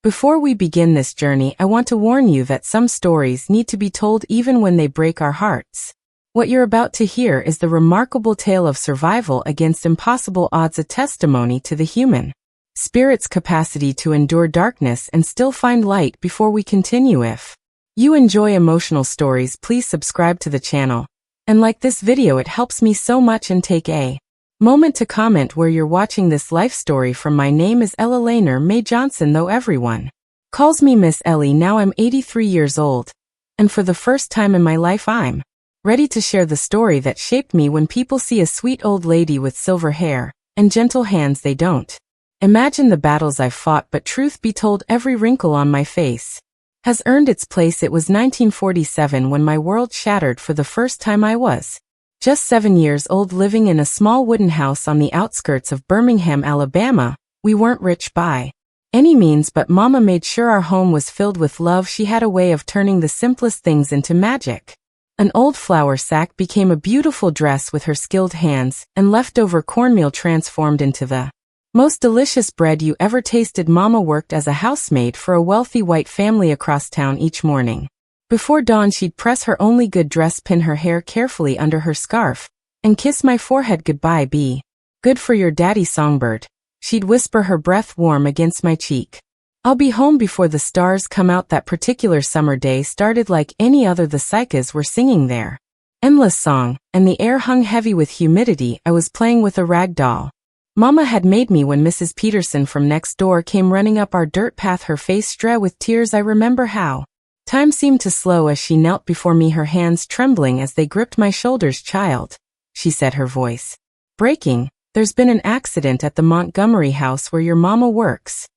Before we begin this journey, I want to warn you that some stories need to be told even when they break our hearts. What you're about to hear is the remarkable tale of survival against impossible odds, a testimony to the human spirit's capacity to endure darkness and still find light. Before we continue, if you enjoy emotional stories, please subscribe to the channel and like this video. It helps me so much, and take a moment to comment where you're watching this life story from. My name is Ella Laner May Johnson, though everyone calls me Miss Ellie. Now I'm 83 years old, and for the first time in my life I'm ready to share the story that shaped me. When people see a sweet old lady with silver hair and gentle hands, they don't imagine the battles I've fought, but truth be told, every wrinkle on my face has earned its place. It was 1947 when my world shattered for the first time. I was just 7 years old, living in a small wooden house on the outskirts of Birmingham, Alabama. We weren't rich by any means, but Mama made sure our home was filled with love. She had a way of turning the simplest things into magic. An old flour sack became a beautiful dress with her skilled hands, and leftover cornmeal transformed into the most delicious bread you ever tasted. Mama worked as a housemaid for a wealthy white family across town. Each morning before dawn, she'd press her only good dress, pin her hair carefully under her scarf, and kiss my forehead goodbye. Be good for your daddy, songbird, she'd whisper, her breath warm against my cheek. I'll be home before the stars come out. That particular summer day started like any other. The cicadas were singing their endless song, and the air hung heavy with humidity. I was playing with a rag doll Mama had made me when Mrs. Peterson from next door came running up our dirt path, her face strewn with tears. I remember how time seemed to slow as she knelt before me, her hands trembling as they gripped my shoulders. Child, she said, her voice breaking, there's been an accident at the Montgomery house where your mama works.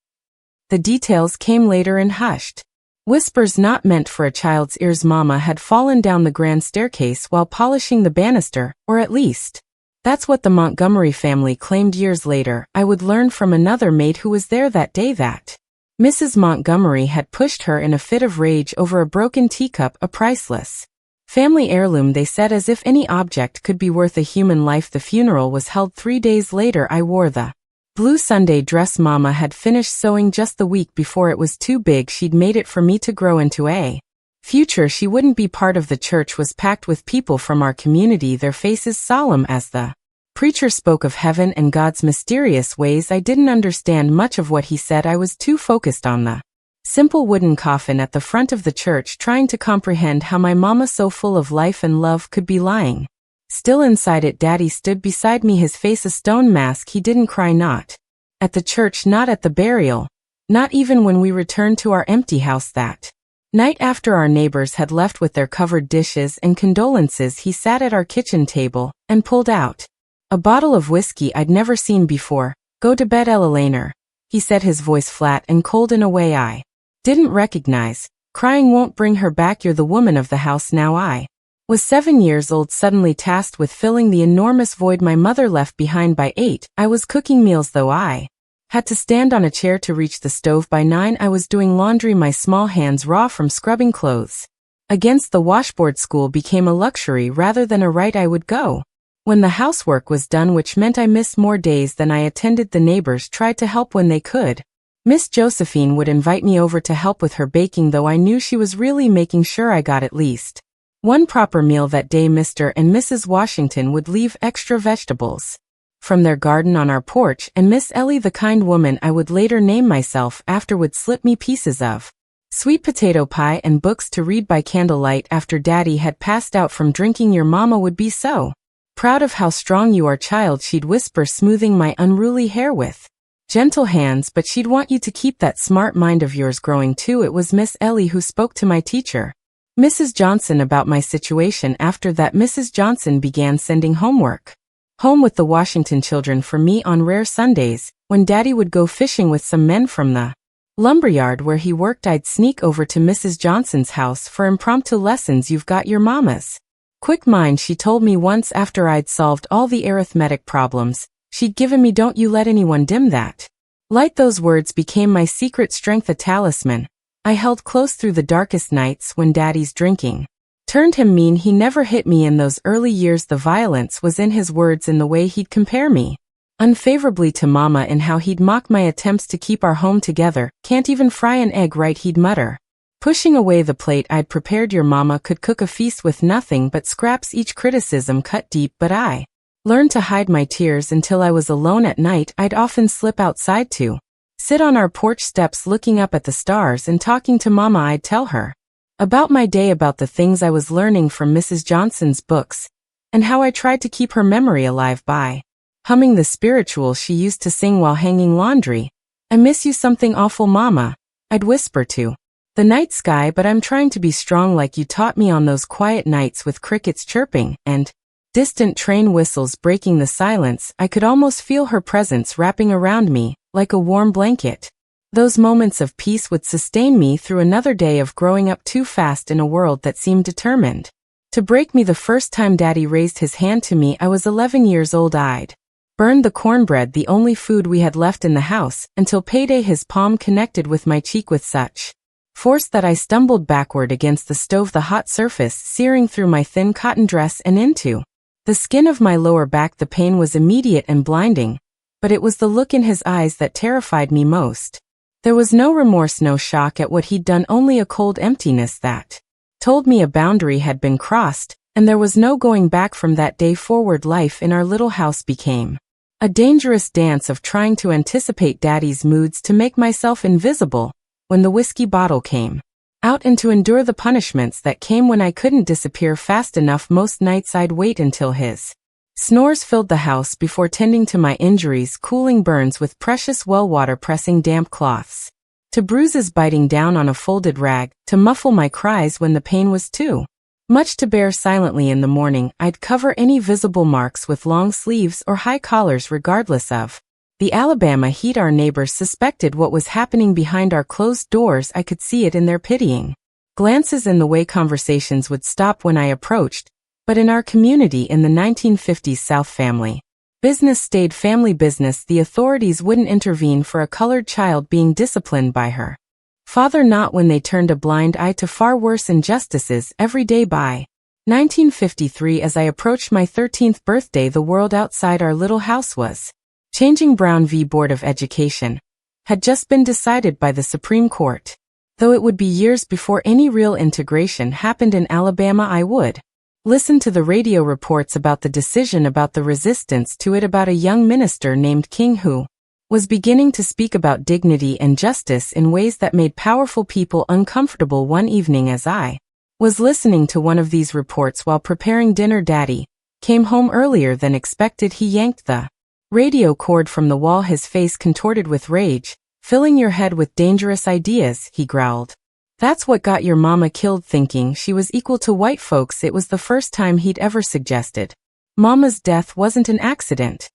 The details came later in hushed whispers not meant for a child's ears. Mama had fallen down the grand staircase while polishing the banister, or at least that's what the Montgomery family claimed. Years later, I would learn from another maid who was there that day that Mrs. Montgomery had pushed her in a fit of rage over a broken teacup, a priceless family heirloom, they said, as if any object could be worth a human life. The funeral was held 3 days later. I wore the blue Sunday dress Mama had finished sewing just the week before. It was too big. She'd made it for me to grow into a future she wouldn't be part of. The church was packed with people from our community, their faces solemn as the preacher spoke of heaven and God's mysterious ways. I didn't understand much of what he said. I was too focused on the simple wooden coffin at the front of the church, trying to comprehend how my mama, so full of life and love, could be lying still inside it. Daddy stood beside me, his face a stone mask. He didn't cry, not at the church, not at the burial, not even when we returned to our empty house that night after our neighbors had left with their covered dishes and condolences. He sat at our kitchen table and pulled out a bottle of whiskey I'd never seen before. Go to bed, Ella Laner, he said, his voice flat and cold in a way I didn't recognize. Crying won't bring her back. You're the woman of the house now. I was 7 years old, suddenly tasked with filling the enormous void my mother left behind. By 8, I was cooking meals, though I had to stand on a chair to reach the stove. By 9, I was doing laundry, my small hands raw from scrubbing clothes against the washboard. School became a luxury rather than a right. I would go when the housework was done, which meant I missed more days than I attended. The neighbors tried to help when they could. Miss Josephine would invite me over to help with her baking, though I knew she was really making sure I got at least one proper meal that day. Mr. and Mrs. Washington would leave extra vegetables from their garden on our porch, and Miss Ellie, the kind woman I would later name myself after, would slip me pieces of sweet potato pie and books to read by candlelight after Daddy had passed out from drinking. Your mama would be so proud of how strong you are, child, she'd whisper, smoothing my unruly hair with gentle hands, but she'd want you to keep that smart mind of yours growing too. It was Miss Ellie who spoke to my teacher, Mrs. Johnson, about my situation. After that, Mrs. Johnson began sending homework home with the Washington children for me on rare Sundays. When Daddy would go fishing with some men from the lumberyard where he worked, I'd sneak over to Mrs. Johnson's house for impromptu lessons. You've got your mama's quick mind, she told me once after I'd solved all the arithmetic problems she'd given me. Don't you let anyone dim that light. Those words became my secret strength, a talisman I held close through the darkest nights when Daddy's drinking turned him mean. He never hit me in those early years. The violence was in his words, in the way he'd compare me unfavorably to Mama in how he'd mock my attempts to keep our home together. "Can't even fry an egg right," he'd mutter. Pushing away the plate I'd prepared. "Your mama could cook a feast with nothing but scraps." Each criticism cut deep, but I learned to hide my tears until I was alone at night. I'd often slip outside to sit on our porch steps looking up at the stars and talking to Mama. I'd tell her about my day, about the things I was learning from Mrs. Johnson's books, and how I tried to keep her memory alive by humming the spirituals she used to sing while hanging laundry. "I miss you something awful, Mama," I'd whisper to the night sky, "but I'm trying to be strong like you taught me." On those quiet nights with crickets chirping and distant train whistles breaking the silence, I could almost feel her presence wrapping around me like a warm blanket. Those moments of peace would sustain me through another day of growing up too fast in a world that seemed determined to break me. The first time Daddy raised his hand to me, I was 11 years old. I'd burned the cornbread, the only food we had left in the house, until payday. His palm connected with my cheek with such force that I stumbled backward against the stove, the hot surface searing through my thin cotton dress and into the skin of my lower back. The pain was immediate and blinding, but it was the look in his eyes that terrified me most. There was no remorse, no shock at what he'd done, only a cold emptiness that told me a boundary had been crossed, and there was no going back from that day forward. Life in our little house became a dangerous dance of trying to anticipate Daddy's moods, to make myself invisible when the whiskey bottle came out, and to endure the punishments that came when I couldn't disappear fast enough. Most nights I'd wait until his snores filled the house before tending to my injuries, cooling burns with precious well water, pressing damp cloths to bruises, biting down on a folded rag to muffle my cries when the pain was too much to bear. Silently in the morning, I'd cover any visible marks with long sleeves or high collars. Regardless of the Alabama heat, our neighbors suspected what was happening behind our closed doors. I could see it in their pitying glances and the way conversations would stop when I approached. But in our community in the 1950s South, family business stayed family business. The authorities wouldn't intervene for a colored child being disciplined by her father, not when they turned a blind eye to far worse injustices every day. By 1953, as I approached my 13th birthday, the world outside our little house was changing. Brown v. Board of Education had just been decided by the Supreme Court. Though it would be years before any real integration happened in Alabama, I would listen to the radio reports about the decision, about the resistance to it, about a young minister named King who was beginning to speak about dignity and justice in ways that made powerful people uncomfortable. One evening, as I was listening to one of these reports while preparing dinner, Daddy came home earlier than expected. He yanked the radio cord from the wall, his face contorted with rage. "Filling your head with dangerous ideas," he growled. "That's what got your mama killed." Thinking she was equal to white folks, it was the first time he'd ever suggested Mama's death wasn't an accident.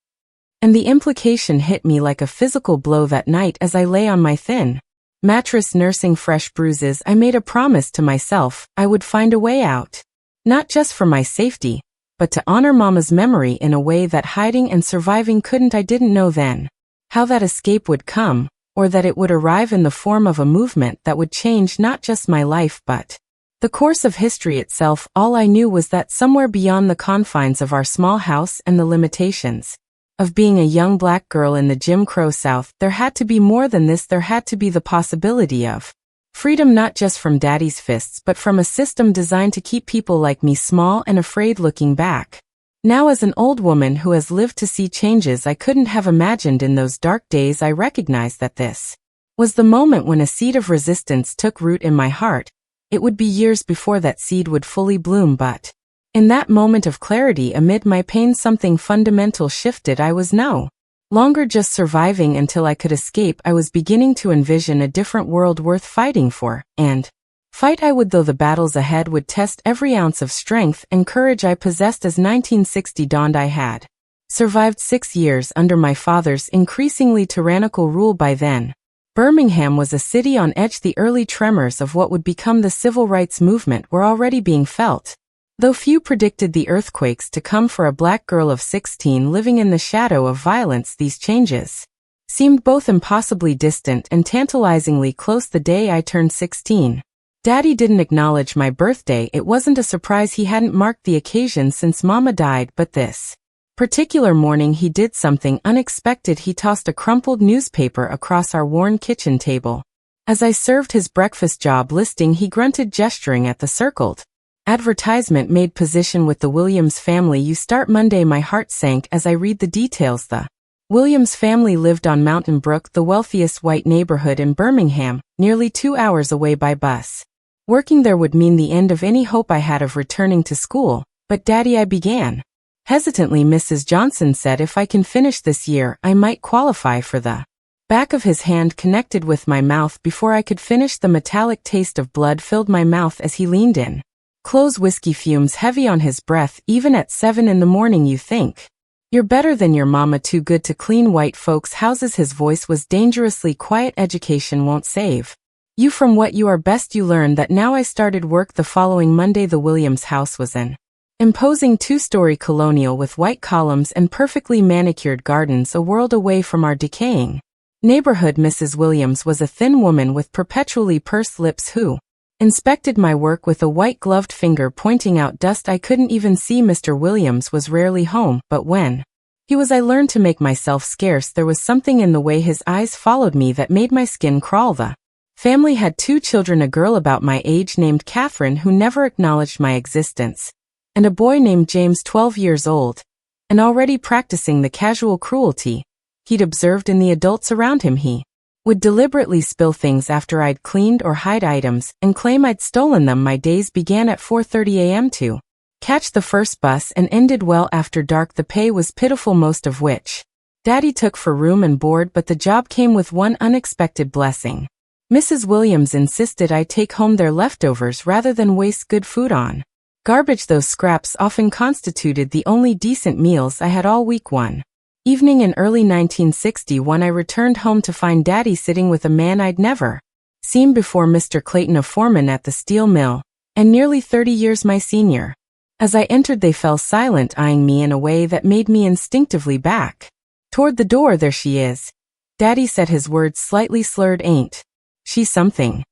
And the implication hit me like a physical blow that night as I lay on my thin mattress nursing fresh bruises. I made a promise to myself I would find a way out. Not just for my safety, but to honor Mama's memory in a way that hiding and surviving couldn't. I didn't know then how that escape would come, or that it would arrive in the form of a movement that would change not just my life but the course of history itself. All I knew was that somewhere beyond the confines of our small house and the limitations of being a young black girl in the Jim Crow South, there had to be more than this. There had to be the possibility of freedom, not just from Daddy's fists but from a system designed to keep people like me small and afraid. Looking back now as an old woman who has lived to see changes I couldn't have imagined in those dark days, I recognized that this was the moment when a seed of resistance took root in my heart. It would be years before that seed would fully bloom, but in that moment of clarity amid my pain, something fundamental shifted. I was no longer just surviving until I could escape. I was beginning to envision a different world worth fighting for, and fight I would, though the battles ahead would test every ounce of strength and courage I possessed. As 1960 dawned, I had survived 6 years under my father's increasingly tyrannical rule. By then, Birmingham was a city on edge. The early tremors of what would become the civil rights movement were already being felt. Though few predicted the earthquakes to come for a black girl of 16 living in the shadow of violence, these changes seemed both impossibly distant and tantalizingly close. The day I turned 16, Daddy didn't acknowledge my birthday. It wasn't a surprise he hadn't marked the occasion since Mama died, but this Particular morning he did something unexpected. He tossed a crumpled newspaper across our worn kitchen table. As I served his breakfast job listing, he grunted, gesturing at the circled advertisement made position with the Williams family. You start Monday. My heart sank as I read the details. The Williams family lived on Mountain Brook, the wealthiest white neighborhood in Birmingham, nearly 2 hours away by bus. Working there would mean the end of any hope I had of returning to school. But Daddy, I began. Hesitantly, Mrs. Johnson said if I can finish this year, I might qualify for the back of his hand connected with my mouth before I could finish. The metallic taste of blood filled my mouth as he leaned in. Close, whiskey fumes heavy on his breath. Even at 7 in the morning you think you're better than your mama, too good to clean white folks' houses. His voice was dangerously quiet. Education won't save you from what you are best. You learn that now. I started work the following Monday. The Williams house was an imposing 2-story colonial with white columns and perfectly manicured gardens, a world away from our decaying neighborhood. Mrs. Williams was a thin woman with perpetually pursed lips who inspected my work with a white-gloved finger, pointing out dust I couldn't even see. Mr. Williams was rarely home, but when he was, I learned to make myself scarce. There was something in the way his eyes followed me that made my skin crawl. The family had 2 children, a girl about my age named Catherine who never acknowledged my existence, and a boy named James, 12 years old, and already practicing the casual cruelty he'd observed in the adults around him. He would deliberately spill things after I'd cleaned or hide items and claim I'd stolen them. My days began at 4:30 a.m. to catch the first bus and ended well after dark. The pay was pitiful, most of which Daddy took for room and board, but the job came with one unexpected blessing. Mrs. Williams insisted I take home their leftovers rather than waste good food on garbage. Those scraps often constituted the only decent meals I had all week. One evening in early 1961, I returned home to find Daddy sitting with a man I'd never seen before, Mr. Clayton, a foreman at the steel mill, and nearly 30 years my senior. As I entered, they fell silent, eyeing me in a way that made me instinctively back toward the door. There she is, Daddy said, his words slightly slurred. Ain't she something?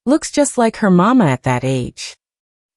Looks just like her mama at that age.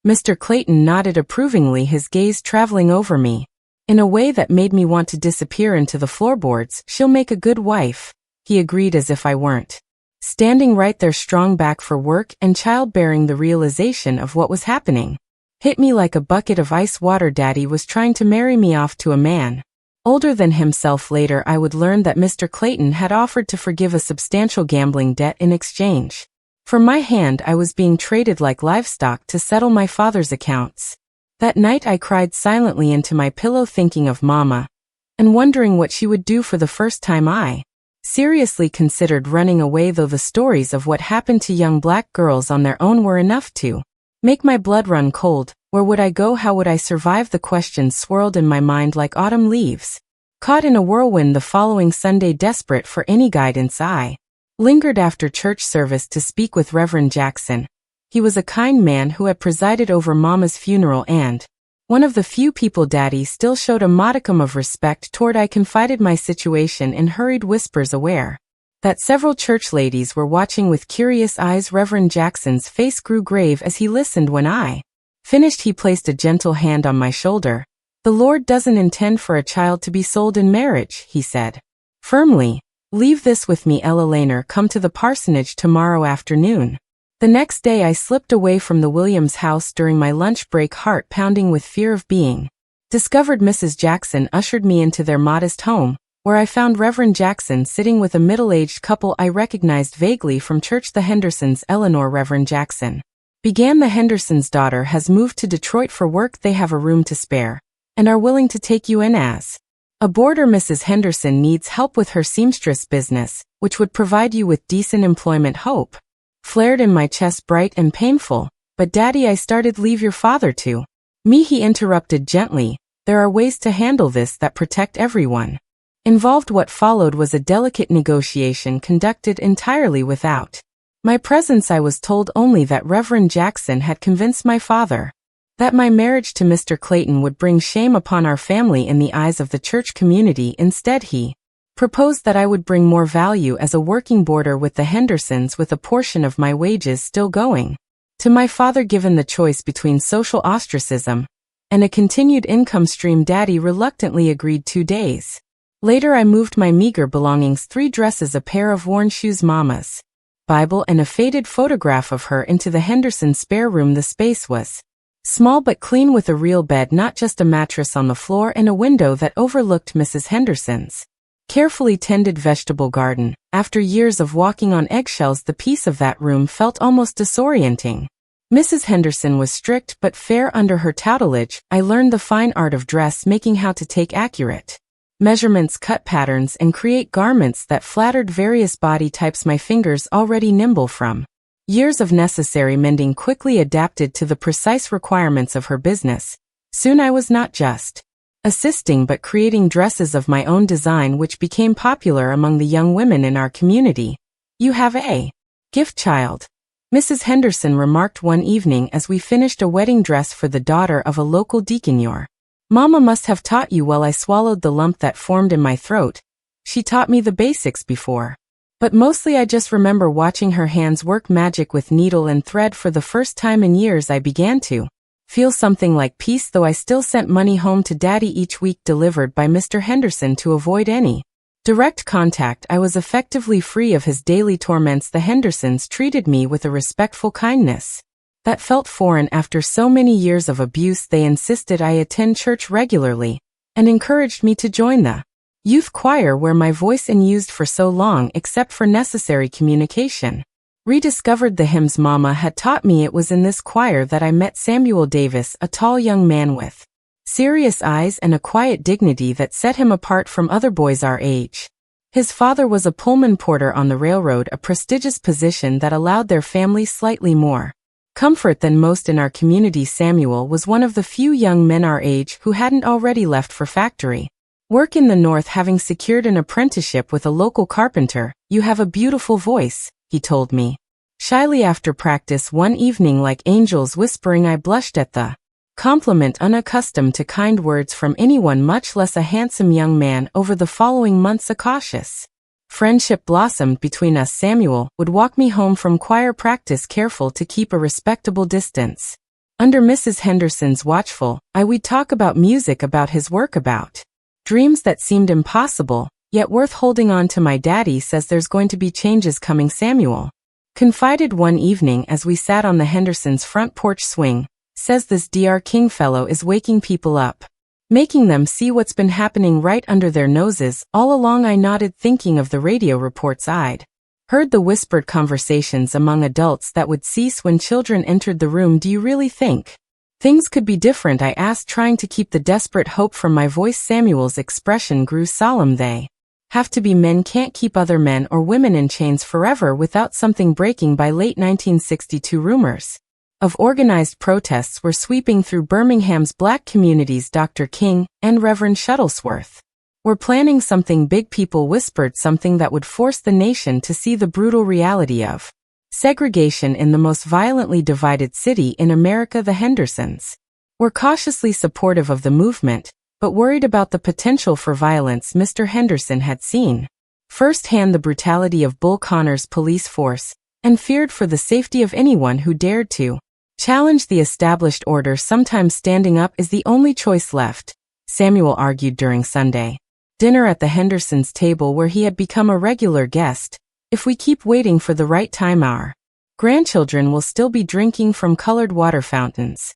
Mr. Clayton nodded approvingly, his gaze traveling over me in a way that made me want to disappear into the floorboards. She'll make a good wife, he agreed, as if I weren't standing right there, strong back for work and childbearing. The realization of what was happening hit me like a bucket of ice water. Daddy was trying to marry me off to a man older than himself. Later I would learn that Mr. Clayton had offered to forgive a substantial gambling debt in exchange for my hand. I was being traded like livestock to settle my father's accounts. That night I cried silently into my pillow, thinking of Mama and wondering what she would do. For the first time I seriously considered running away, though the stories of what happened to young black girls on their own were enough to make my blood run cold. Where would I go? How would I survive? The questions swirled in my mind like autumn leaves caught in a whirlwind. The following Sunday, desperate for any guidance, I lingered after church service to speak with Reverend Jackson. He was a kind man who had presided over Mama's funeral and one of the few people Daddy still showed a modicum of respect toward. I confided my situation in hurried whispers, aware that several church ladies were watching with curious eyes. Reverend Jackson's face grew grave as he listened. When I finished, he placed a gentle hand on my shoulder. The Lord doesn't intend for a child to be sold in marriage, he said firmly. Leave this with me, Ella Laner. Come to the parsonage tomorrow afternoon. The next day I slipped away from the Williams house during my lunch break, heart pounding with fear of being discovered. Mrs. Jackson ushered me into their modest home, where I found Reverend Jackson sitting with a middle-aged couple I recognized vaguely from church. The Hendersons. Eleanor, Reverend Jackson began. The Hendersons' daughter has moved to Detroit for work. They have a room to spare and are willing to take you in as a boarder. Mrs. Henderson needs help with her seamstress business, which would provide you with decent employment. Hope flared in my chest, bright and painful. But Daddy, I started. Leave your father to me, he interrupted gently. There are ways to handle this that protect everyone involved. What followed was a delicate negotiation conducted entirely without my presence. I was told only that Reverend Jackson had convinced my father that my marriage to Mr. Clayton would bring shame upon our family in the eyes of the church community. Instead, he proposed that I would bring more value as a working boarder with the Hendersons, with a portion of my wages still going to my father. Given the choice between social ostracism and a continued income stream. Daddy reluctantly agreed 2 days. Later I moved my meager belongings, 3 dresses, a pair of worn shoes, Mama's Bible, and a faded photograph of her into the Henderson spare room. The space was small but clean, with a real bed, not just a mattress on the floor, and a window that overlooked Mrs. Henderson's carefully tended vegetable garden. After years of walking on eggshells, the peace of that room felt almost disorienting. Mrs. Henderson was strict but fair. Under her tutelage, I learned the fine art of dressmaking, how to take accurate measurements, cut patterns, and create garments that flattered various body types. My fingers, already nimble from years of necessary mending, quickly adapted to the precise requirements of her business. Soon I was not just assisting but creating dresses of my own design, which became popular among the young women in our community. "You have a gift, child," Mrs. Henderson remarked one evening as we finished a wedding dress for the daughter of a local deacon. "Your Mama must have taught you well." I swallowed the lump that formed in my throat. "She taught me the basics before, but mostly I just remember watching her hands work magic with needle and thread. For the first time in years I began to feel something like peace, though I still sent money home to Daddy each week, delivered by Mr. Henderson. To avoid any direct contact, I was effectively free of his daily torments. The Hendersons treated me with a respectful kindness that felt foreign after so many years of abuse. They insisted I attend church regularly and encouraged me to join the youth choir, where my voice unused for so long except for necessary communication rediscovered the hymns Mama had taught me. It was in this choir that I met Samuel Davis, a tall young man with serious eyes and a quiet dignity that set him apart from other boys our age. His father was a Pullman porter on the railroad, a prestigious position that allowed their family slightly more comfort than most in our community. Samuel was one of the few young men our age who hadn't already left for factory work in the North, having secured an apprenticeship with a local carpenter. "You have a beautiful voice," he told me shyly after practice one evening. Like angels whispering, I blushed at the compliment, unaccustomed to kind words from anyone, much less a handsome young man. Over the following months a cautious friendship blossomed between us. Samuel would walk me home from choir practice, careful to keep a respectable distance. Under Mrs. Henderson's watchful eye, we'd talk about music, about his work, about dreams that seemed impossible, yet worth holding on to. "My daddy says there's going to be changes coming," Samuel confided one evening as we sat on the Hendersons' front porch swing. "Says this Dr. King fellow is waking people up, making them see what's been happening right under their noses all along." I nodded, thinking of the radio reports I'd heard, the whispered conversations among adults that would cease when children entered the room. "Do you really think things could be different?" I asked, trying to keep the desperate hope from my voice. Samuel's expression grew solemn. "They have to be. Men can't keep other men or women in chains forever without something breaking." By late 1962, rumors of organized protests were sweeping through Birmingham's black communities. Dr. King and Reverend Shuttlesworth were planning something big. People whispered, something that would force the nation to see the brutal reality of segregation in the most violently divided city in America. The Hendersons were cautiously supportive of the movement, but worried about the potential for violence. Mr. Henderson had seen firsthand the brutality of Bull Connor's police force and feared for the safety of anyone who dared to challenge the established order. "Sometimes standing up is the only choice left," Samuel argued during Sunday dinner at the Hendersons' table, where he had become a regular guest. "If we keep waiting for the right time, our grandchildren will still be drinking from colored water fountains."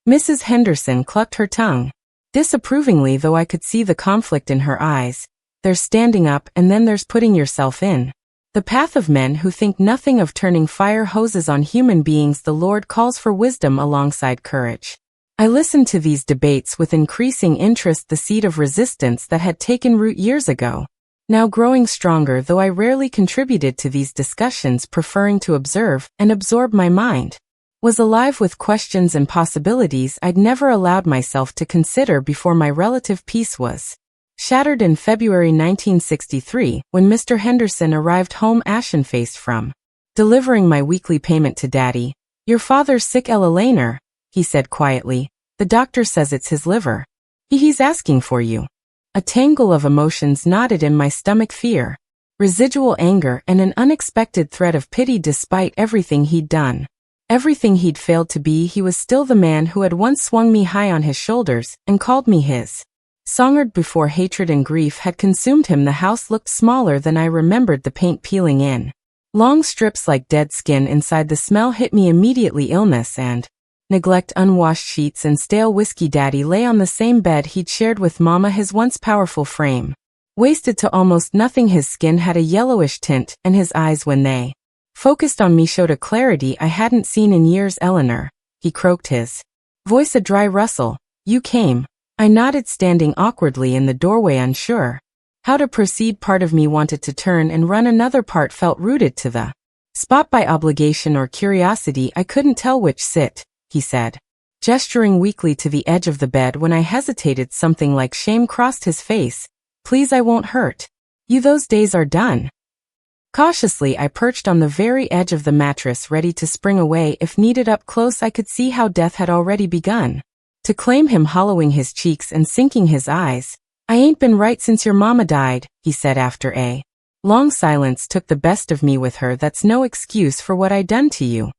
Mrs. Henderson clucked her tongue disapprovingly, though I could see the conflict in her eyes. "There's standing up, and then there's putting yourself in the path of men who think nothing of turning fire hoses on human beings. The Lord calls for wisdom alongside courage." I listened to these debates with increasing interest. The seed of resistance that had taken root years ago, now growing stronger, though I rarely contributed to these discussions, preferring to observe and absorb. My mind was alive with questions and possibilities I'd never allowed myself to consider before. My relative peace was shattered in February 1963 when Mr. Henderson arrived home ashen-faced from delivering my weekly payment to Daddy. "Your father's sick, Ella Laner," he said quietly. "The doctor says it's his liver. He's asking for you." A tangle of emotions knotted in my stomach: fear, residual anger, and an unexpected thread of pity. Despite everything he'd done, Everything he'd failed to be, he was still the man who had once swung me high on his shoulders and called me his. Songbird before hatred and grief had consumed him. The house looked smaller than I remembered, the paint peeling in. Long strips like dead skin inside. The smell hit me immediately. Illness and neglect. Unwashed sheets and stale whiskey. Daddy lay on the same bed he'd shared with Mama, his once powerful frame wasted to almost nothing. His skin had a yellowish tint, and his eyes, when they focused on me, showed a clarity I hadn't seen in years. Eleanor, he croaked, his voice a dry rustle. You came. I nodded, standing awkwardly in the doorway, unsure how to proceed. Part of me wanted to turn and run. Another part felt rooted to the spot by obligation or curiosity. I couldn't tell which. Sit, he said, gesturing weakly to the edge of the bed. When I hesitated, something like shame crossed his face. Please, I won't hurt you. Those days are done. Cautiously, I perched on the very edge of the mattress, ready to spring away if needed. Up close, I could see how death had already begun to claim him, hollowing his cheeks and sinking his eyes. I ain't been right since your mama died, he said after a long silence. Took the best of me with her. That's no excuse for what I done to you.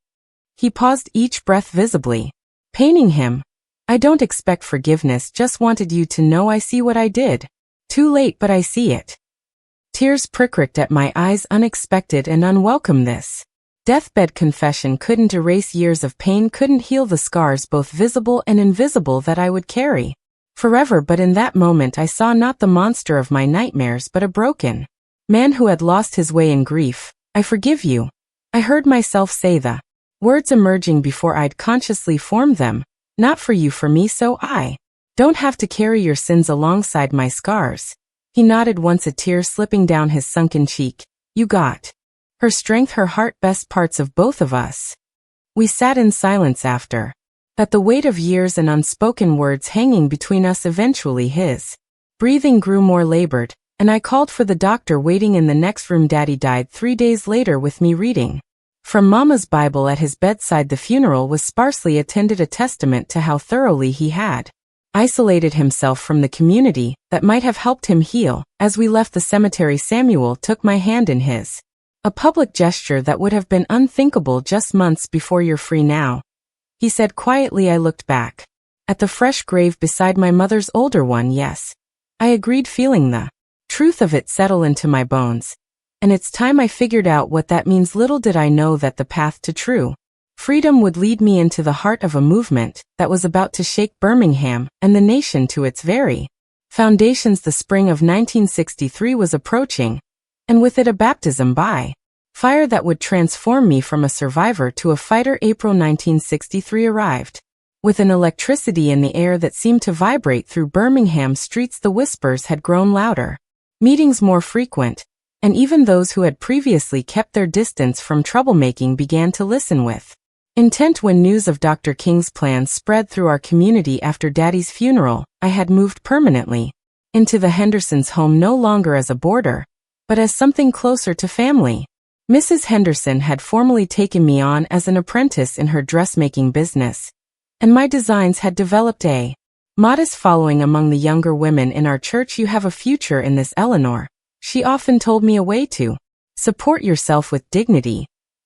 He paused, each breath visibly paining him. I don't expect forgiveness, just wanted you to know I see what I did. Too late, but I see it. Tears pricked at my eyes. Unexpected and unwelcome. This deathbed confession couldn't erase years of pain, couldn't heal the scars, both visible and invisible, that I would carry forever. But in that moment I saw not the monster of my nightmares, but a broken man who had lost his way in grief. I forgive you. I heard myself say the words emerging before I'd consciously formed them. Not for you, for me, so I don't have to carry your sins alongside my scars. He nodded once, a tear slipping down his sunken cheek. You got her strength, her heart, best parts of both of us. We sat in silence after that, the weight of years and unspoken words hanging between us. Eventually his breathing grew more labored, and I called for the doctor, waiting in the next room. Daddy died 3 days later, with me reading from Mama's Bible at his bedside. The funeral was sparsely attended, a testament to how thoroughly he had isolated himself from the community that might have helped him heal. As we left the cemetery, Samuel took my hand in his, a public gesture that would have been unthinkable just months before. You're free now, he said quietly. I looked back at the fresh grave beside my mother's older one. Yes, I agreed, feeling the truth of it settle into my bones. And it's time I figured out what that means. Little did I know that the path to true freedom would lead me into the heart of a movement that was about to shake Birmingham and the nation to its very foundations. The spring of 1963 was approaching, and with it a baptism by fire that would transform me from a survivor to a fighter. April 1963 arrived with an electricity in the air that seemed to vibrate through Birmingham streets. The whispers had grown louder, meetings more frequent, and even those who had previously kept their distance from troublemaking began to listen with intent. When news of Dr. King's plans spread through our community after Daddy's funeral, I had moved permanently into the Hendersons' home, no longer as a boarder, but as something closer to family. Mrs. Henderson had formally taken me on as an apprentice in her dressmaking business, and my designs had developed a modest following among the younger women in our church. You have a future in this, Eleanor, she often told me, a way to support yourself with dignity.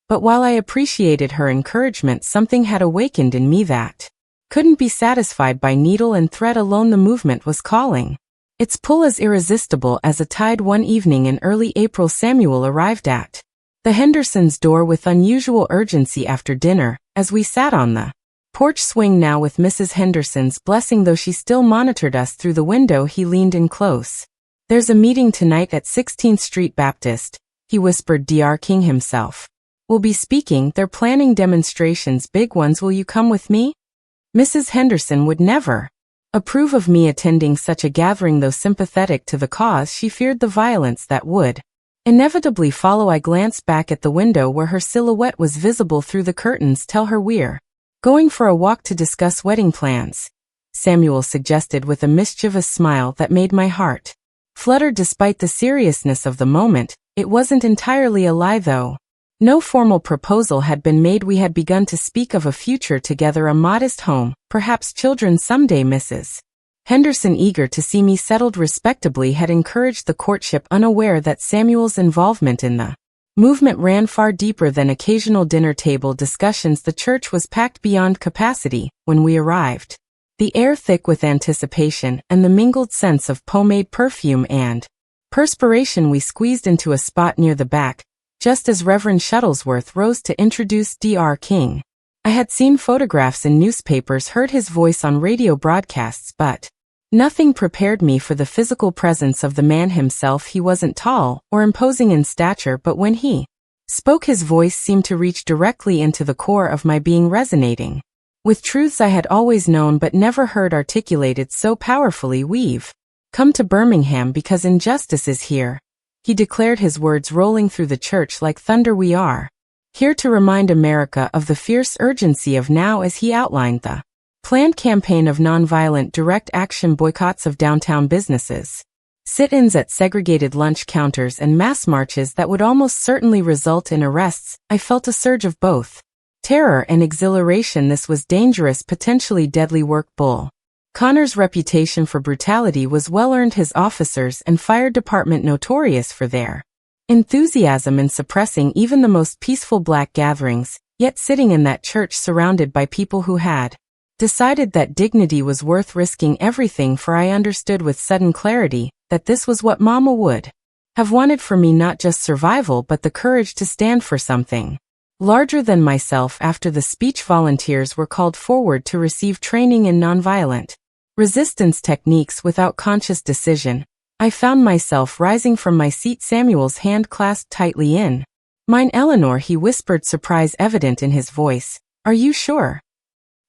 But while I appreciated her encouragement, something had awakened in me that couldn't be satisfied by needle and thread alone. The movement was calling, its pull as irresistible as a tide. One evening in early April, Samuel arrived at the Hendersons' door with unusual urgency after dinner. As we sat on the porch swing, now with Mrs. Henderson's blessing, though she still monitored us through the window, he leaned in close. There's a meeting tonight at 16th Street Baptist, he whispered. Dr. King himself will be speaking. They're planning demonstrations, big ones. Will you come with me? Mrs. Henderson would never approve of me attending such a gathering. Though sympathetic to the cause, she feared the violence that would inevitably follow. I glanced back at the window where her silhouette was visible through the curtains. Tell her we're going for a walk to discuss wedding plans, Samuel suggested with a mischievous smile that made my heart flutter. Despite the seriousness of the moment, it wasn't entirely a lie, though. No formal proposal had been made. We had begun to speak of a future together, a modest home, perhaps children someday. Mrs. Henderson, eager to see me settled respectably, had encouraged the courtship, unaware that Samuel's involvement in the Movement ran far deeper than occasional dinner table discussions. The church was packed beyond capacity when we arrived. The air thick with anticipation and the mingled sense of pomade perfume and perspiration. We squeezed into a spot near the back, just as Reverend Shuttlesworth rose to introduce Dr. King. I had seen photographs in newspapers, heard his voice on radio broadcasts, but nothing prepared me for the physical presence of the man himself. He wasn't tall or imposing in stature, but when he spoke, his voice seemed to reach directly into the core of my being, resonating with truths I had always known but never heard articulated so powerfully. "We've come to Birmingham because injustice is here," he declared, his words rolling through the church like thunder. "We are here to remind America of the fierce urgency of now," as he outlined the planned campaign of nonviolent direct action boycotts of downtown businesses, sit-ins at segregated lunch counters, and mass marches that would almost certainly result in arrests. I felt a surge of both terror and exhilaration. This was dangerous, potentially deadly work. Bull Connor's reputation for brutality was well earned, his officers and fire department notorious for their enthusiasm in suppressing even the most peaceful black gatherings, yet sitting in that church surrounded by people who had decided that dignity was worth risking everything for, I understood with sudden clarity that this was what Mama would have wanted for me, not just survival but the courage to stand for something larger than myself. After the speech, volunteers were called forward to receive training in nonviolent resistance techniques. Without conscious decision, I found myself rising from my seat, Samuel's hand clasped tightly in mine. "Eleanor," he whispered, surprise evident in his voice. "Are you sure?"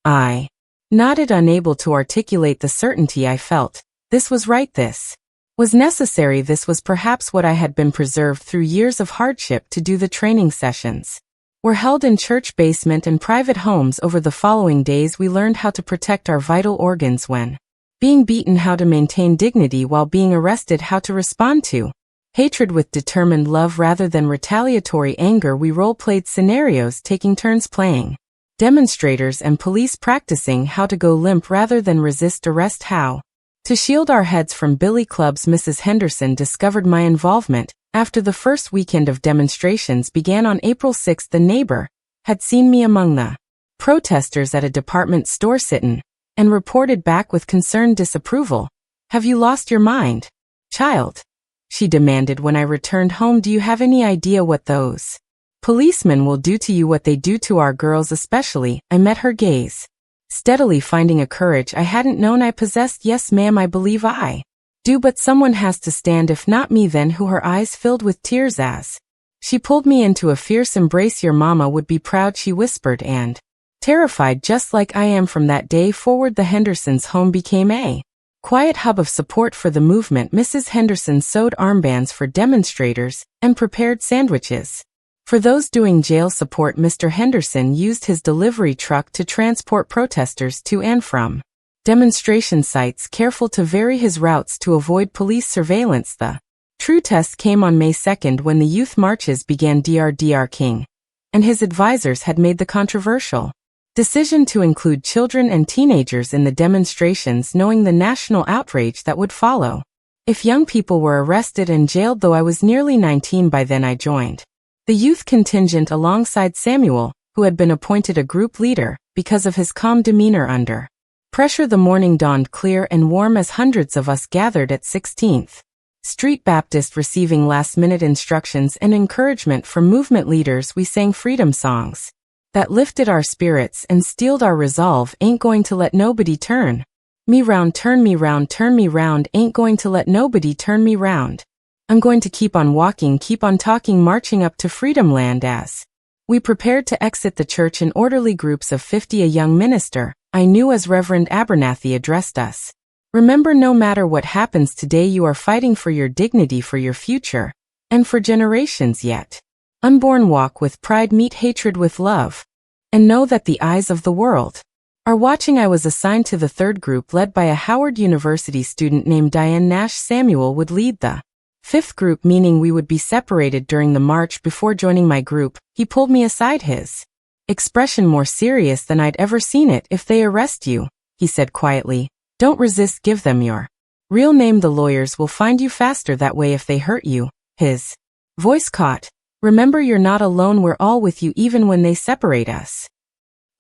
I nodded, unable to articulate the certainty I felt. This was right. This was necessary. This was perhaps what I had been preserved through years of hardship to do. The training sessions were held in church basement and private homes. Over the following days, we learned how to protect our vital organs when being beaten, how to maintain dignity while being arrested, how to respond to hatred with determined love rather than retaliatory anger. We role-played scenarios, taking turns playing demonstrators and police, practicing how to go limp rather than resist arrest, how to shield our heads from billy clubs. Mrs. Henderson discovered my involvement after the first weekend of demonstrations began on April 6. The neighbor had seen me among the protesters at a department store sit-in and reported back with concerned disapproval. "Have you lost your mind, child?" she demanded when I returned home. "Do you have any idea what those policemen will do to you, what they do to our girls especially?" I met her gaze steadily, finding a courage I hadn't known I possessed. "Yes, ma'am, I believe I do, but someone has to stand. If not me, then who?" Her eyes filled with tears as she pulled me into a fierce embrace. "Your mama would be proud," she whispered, and terrified just like I am. From that day forward, the Hendersons' home became a quiet hub of support for the movement. Mrs. Henderson sewed armbands for demonstrators and prepared sandwiches for those doing jail support. Mr. Henderson used his delivery truck to transport protesters to and from demonstration sites, careful to vary his routes to avoid police surveillance. The true test came on May 2nd when the youth marches began. Dr. King and his advisors had made the controversial decision to include children and teenagers in the demonstrations, knowing the national outrage that would follow if young people were arrested and jailed. Though I was nearly 19 by then, I joined the youth contingent alongside Samuel, who had been appointed a group leader because of his calm demeanor under pressure. The morning dawned clear and warm as hundreds of us gathered at 16th Street Baptist, receiving last-minute instructions and encouragement from movement leaders. We sang freedom songs that lifted our spirits and steeled our resolve. "Ain't going to let nobody turn me round, turn me round, turn me round. Ain't going to let nobody turn me round. I'm going to keep on walking, keep on talking," marching up to Freedom Land. As we prepared to exit the church in orderly groups of 50, a young minister I knew as Reverend Abernathy addressed us. "Remember, no matter what happens today, you are fighting for your dignity, for your future, and for generations yet unborn. Walk with pride, meet hatred with love, and know that the eyes of the world are watching." I was assigned to the third group, led by a Howard University student named Diane Nash. Samuel would lead the fifth group, meaning we would be separated during the march. Before joining my group, he pulled me aside, his expression more serious than I'd ever seen it. "If they arrest you," he said quietly, "don't resist. Give them your real name. The lawyers will find you faster that way. If they hurt you," his voice caught Remember, you're not alone, we're all with you even when they separate us.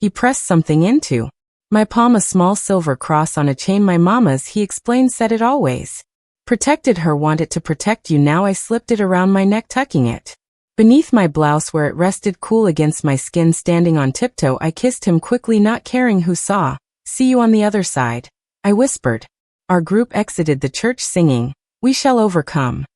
He pressed something into my palm, a small silver cross on a chain my mama's, he explained, said it always protected her, want it to protect you. Now I slipped it around my neck, tucking it beneath my blouse where it rested cool against my skin. Standing on tiptoe, I kissed him quickly, not caring who saw. See you on the other side, I whispered. Our group exited the church singing, We Shall Overcome.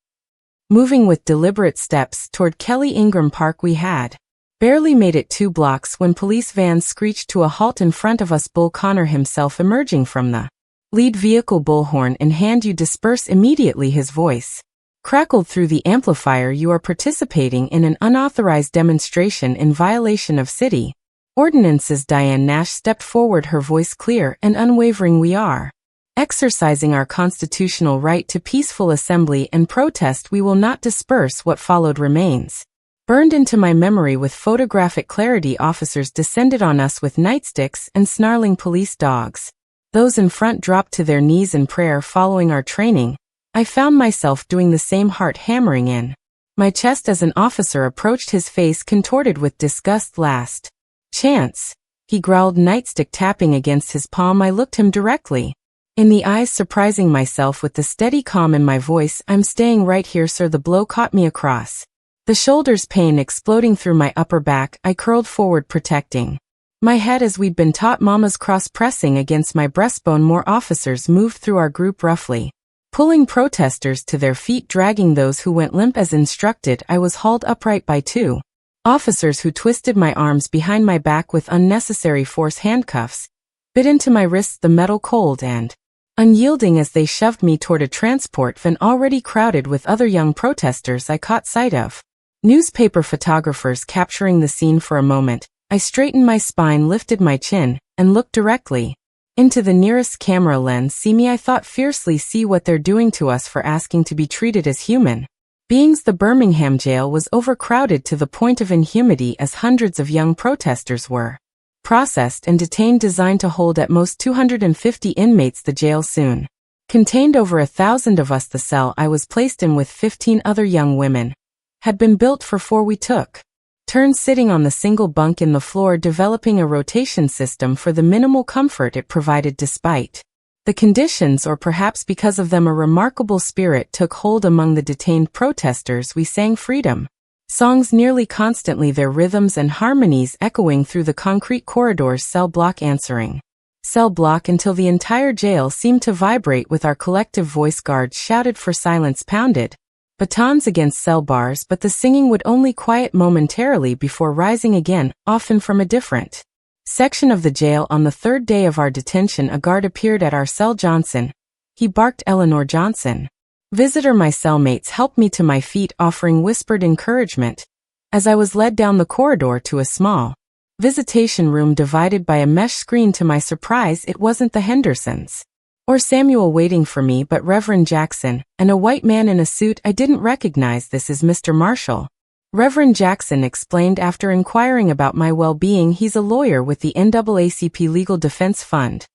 Moving with deliberate steps toward Kelly Ingram Park, we had barely made it 2 blocks when police vans screeched to a halt in front of us. Bull Connor himself emerging from the lead vehicle, bullhorn in hand. You disperse immediately, his voice crackled through the amplifier. You are participating in an unauthorized demonstration in violation of city ordinances. Diane Nash stepped forward, her voice clear and unwavering. We are exercising our constitutional right to peaceful assembly and protest. We will not disperse. What followed remains burned into my memory with photographic clarity. Officers descended on us with nightsticks and snarling police dogs. Those in front dropped to their knees in prayer. Following our training, I found myself doing the same, heart hammering in my chest as an officer approached, his face contorted with disgust. Last chance, he growled, nightstick tapping against his palm. I looked him directly in the eyes, surprising myself with the steady calm in my voice. I'm staying right here, sir. The blow caught me across the shoulders, pain exploding through my upper back. I curled forward, protecting my head as we'd been taught, mama's cross pressing against my breastbone. More officers moved through our group, roughly pulling protesters to their feet, dragging those who went limp as instructed. I was hauled upright by 2 officers who twisted my arms behind my back with unnecessary force. Handcuffs bit into my wrists, the metal cold and unyielding as they shoved me toward a transport van already crowded with other young protesters. I caught sight of newspaper photographers capturing the scene. For a moment, I straightened my spine, lifted my chin, and looked directly into the nearest camera lens. See me, I thought fiercely. See what they're doing to us for asking to be treated as human beings. The Birmingham jail was overcrowded to the point of inhumanity as hundreds of young protesters were processed and detained, designed to hold at most 250 inmates. The jail soon contained over 1,000 of us. The cell I was placed in with 15 other young women had been built for 4. We took turns sitting on the single bunk in the floor, developing a rotation system for the minimal comfort it provided. Despite the conditions, or perhaps because of them, a remarkable spirit took hold among the detained protesters. We sang freedom songs nearly constantly, their rhythms and harmonies echoing through the concrete corridors, cell block answering cell block, until the entire jail seemed to vibrate with our collective voice. Guards shouted for silence, pounded batons against cell bars, but the singing would only quiet momentarily before rising again, often from a different section of the jail. On the 3rd day of our detention, a guard appeared at our cell. Johnson, he barked. Eleanor Johnson, visitor. My cellmates helped me to my feet, offering whispered encouragement as I was led down the corridor to a small visitation room divided by a mesh screen. To my surprise, it wasn't the Hendersons or Samuel waiting for me, but Reverend Jackson, and a white man in a suit I didn't recognize. This is Mr. Marshall, Reverend Jackson explained after inquiring about my well-being. He's a lawyer with the NAACP Legal Defense Fund.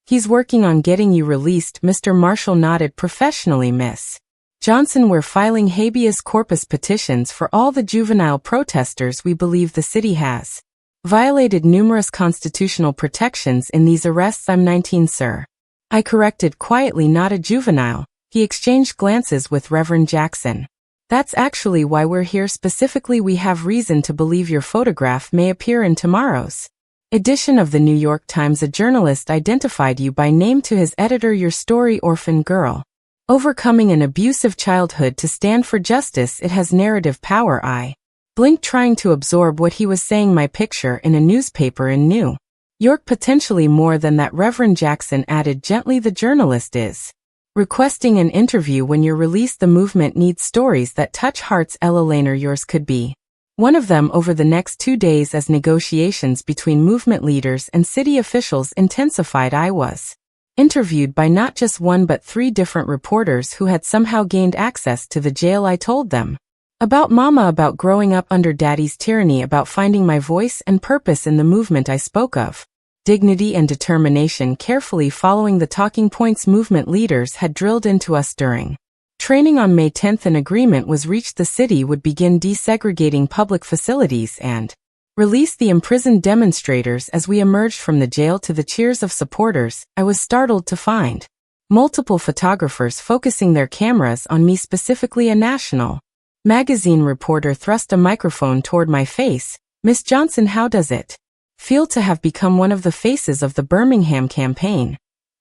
He's working on getting you released. Mr. Marshall nodded professionally. Miss Johnson, we're filing habeas corpus petitions for all the juvenile protesters. We believe the city has violated numerous constitutional protections in these arrests. I'm 19, sir, I corrected quietly, not a juvenile. He exchanged glances with Reverend Jackson. That's actually why we're here. Specifically, we have reason to believe your photograph may appear in tomorrow's edition of the New York Times. A journalist identified you by name to his editor. Your story, Orphan Girl, overcoming an abusive childhood to stand for justice. It has narrative power. I blinked, trying to absorb what he was saying. My picture in a newspaper in New York, potentially more than that. Reverend Jackson added gently. The journalist is requesting an interview when you're released. The movement needs stories that touch hearts. Ella Laner, yours could be one of them. Over the next 2 days, as negotiations between movement leaders and city officials intensified, I was interviewed by not just 1 but 3 different reporters who had somehow gained access to the jail. I told them about Mama, about growing up under Daddy's tyranny, about finding my voice and purpose in the movement. I spoke of dignity and determination, carefully following the talking points movement leaders had drilled into us during Training on May 10th, an agreement was reached. The city would begin desegregating public facilities and release the imprisoned demonstrators. As we emerged from the jail, to the cheers of supporters, I was startled to find multiple photographers focusing their cameras on me, specifically a national magazine reporter thrust a microphone toward my face. "Miss Johnson, how does it feel to have become one of the faces of the Birmingham campaign?"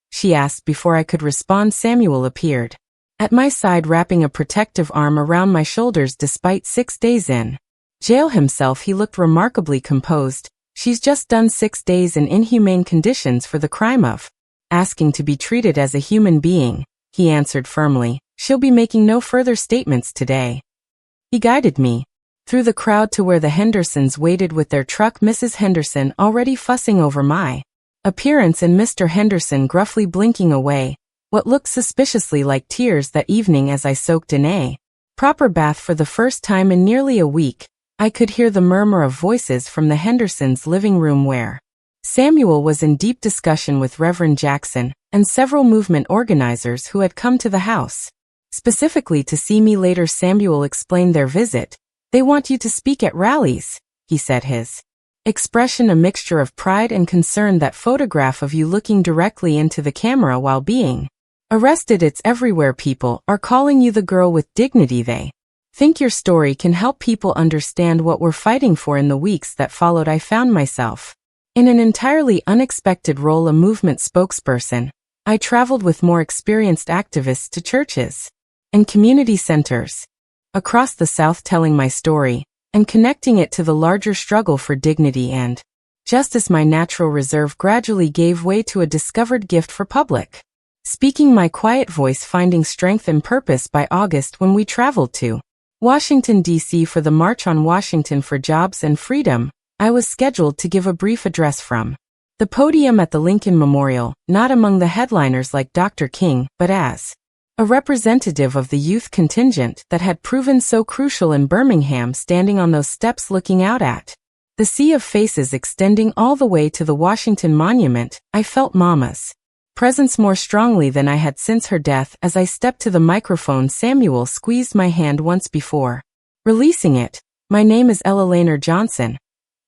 she asked. Before I could respond, Samuel appeared at my side, wrapping a protective arm around my shoulders. Despite 6 days in jail himself, he looked remarkably composed. "She's just done 6 days in inhumane conditions for the crime of asking to be treated as a human being," he answered firmly. "She'll be making no further statements today." He guided me through the crowd to where the Hendersons waited with their truck, Mrs. Henderson already fussing over my appearance and Mr. Henderson gruffly blinking away what looked suspiciously like tears. That evening, as I soaked in a proper bath for the first time in nearly a week, I could hear the murmur of voices from the Hendersons' living room, where Samuel was in deep discussion with Reverend Jackson and several movement organizers who had come to the house specifically to see me. Later, Samuel explained their visit. "They want you to speak at rallies," he said, his expression a mixture of pride and concern. "That photograph of you looking directly into the camera while being arrested, it's everywhere. People are calling you the girl with dignity. They think your story can help people understand what we're fighting for." In the weeks that followed, I found myself in an entirely unexpected role, a movement spokesperson. I traveled with more experienced activists to churches and community centers across the South, telling my story and connecting it to the larger struggle for dignity and justice. My natural reserve gradually gave way to a discovered gift for public speaking, my quiet voice finding strength and purpose. By August, when we traveled to Washington, D.C. for the March on Washington for Jobs and Freedom, I was scheduled to give a brief address from the podium at the Lincoln Memorial, not among the headliners like Dr. King, but as a representative of the youth contingent that had proven so crucial in Birmingham. Standing on those steps, looking out at the sea of faces extending all the way to the Washington Monument, I felt Mama's presence more strongly than I had since her death. As I stepped to the microphone, Samuel squeezed my hand once before releasing it. "My name is Ella Laner Johnson,"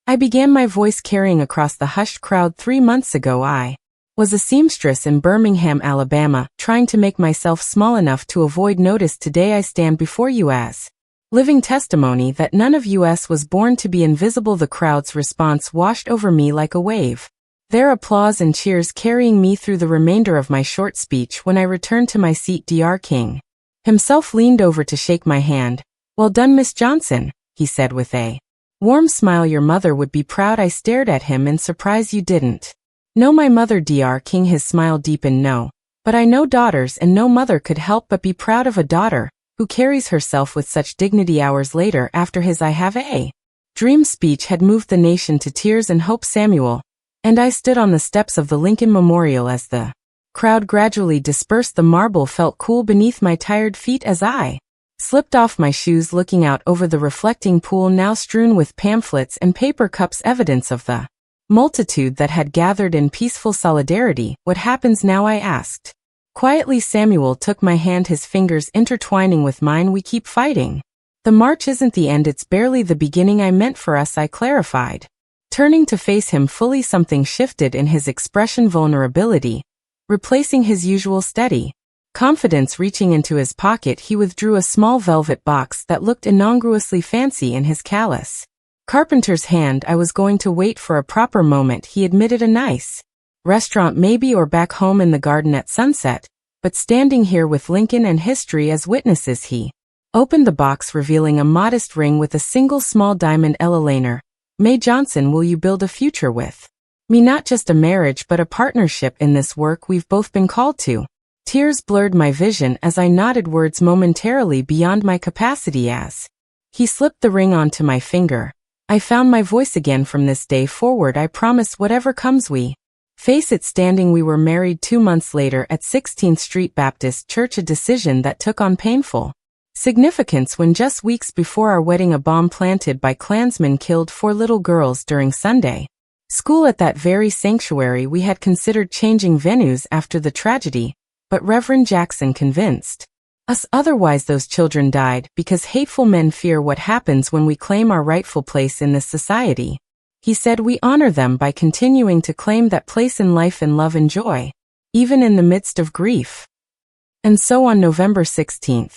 I began, my voice carrying across the hushed crowd. 3 months ago, I was a seamstress in Birmingham, Alabama, trying to make myself small enough to avoid notice. Today I stand before you as living testimony that none of us was born to be invisible. The crowd's response washed over me like a wave, their applause and cheers carrying me through the remainder of my short speech. When I returned to my seat, Dr. King himself leaned over to shake my hand. "Well done, Miss Johnson," he said with a warm smile. "Your mother would be proud." I stared at him in surprise. "You didn't know my mother, Dr. King?" His smile deepened. "No, but I know daughters, and no mother could help but be proud of a daughter who carries herself with such dignity." Hours later, after his "I have a dream" speech had moved the nation to tears and hope, Samuel and I stood on the steps of the Lincoln Memorial. As the crowd gradually dispersed, the marble felt cool beneath my tired feet as I slipped off my shoes, looking out over the reflecting pool now strewn with pamphlets and paper cups, evidence of the multitude that had gathered in peaceful solidarity. "What happens now?" I asked quietly. Samuel took my hand, his fingers intertwining with mine. "We keep fighting. The march isn't the end, it's barely the beginning." "I meant for us," I clarified, turning to face him fully. Something shifted in his expression, vulnerability replacing his usual steady confidence. Reaching into his pocket, he withdrew a small velvet box that looked incongruously fancy in his callous carpenter's hand. "I was going to wait for a proper moment," he admitted. "A nice restaurant maybe, or back home in the garden at sunset, but standing here with Lincoln and history as witnesses." He opened the box, revealing a modest ring with a single small diamond. "Ella Laner, May Johnson, will you build a future with me? Not just a marriage, but a partnership in this work we've both been called to." Tears blurred my vision as I nodded, words momentarily beyond my capacity. As he slipped the ring onto my finger, I found my voice again. "From this day forward, I promise whatever comes we face it." Standing, we were married 2 months later at 16th Street Baptist Church, a decision that took on painful significance when just weeks before our wedding, a bomb planted by Klansmen killed 4 little girls during Sunday school at that very sanctuary. We had considered changing venues after the tragedy, but Reverend Jackson convinced us, otherwise those children died, because hateful men fear what happens when we claim our rightful place in this society. He said we honor them by continuing to claim that place in life in love and joy, even in the midst of grief. And so on November 16,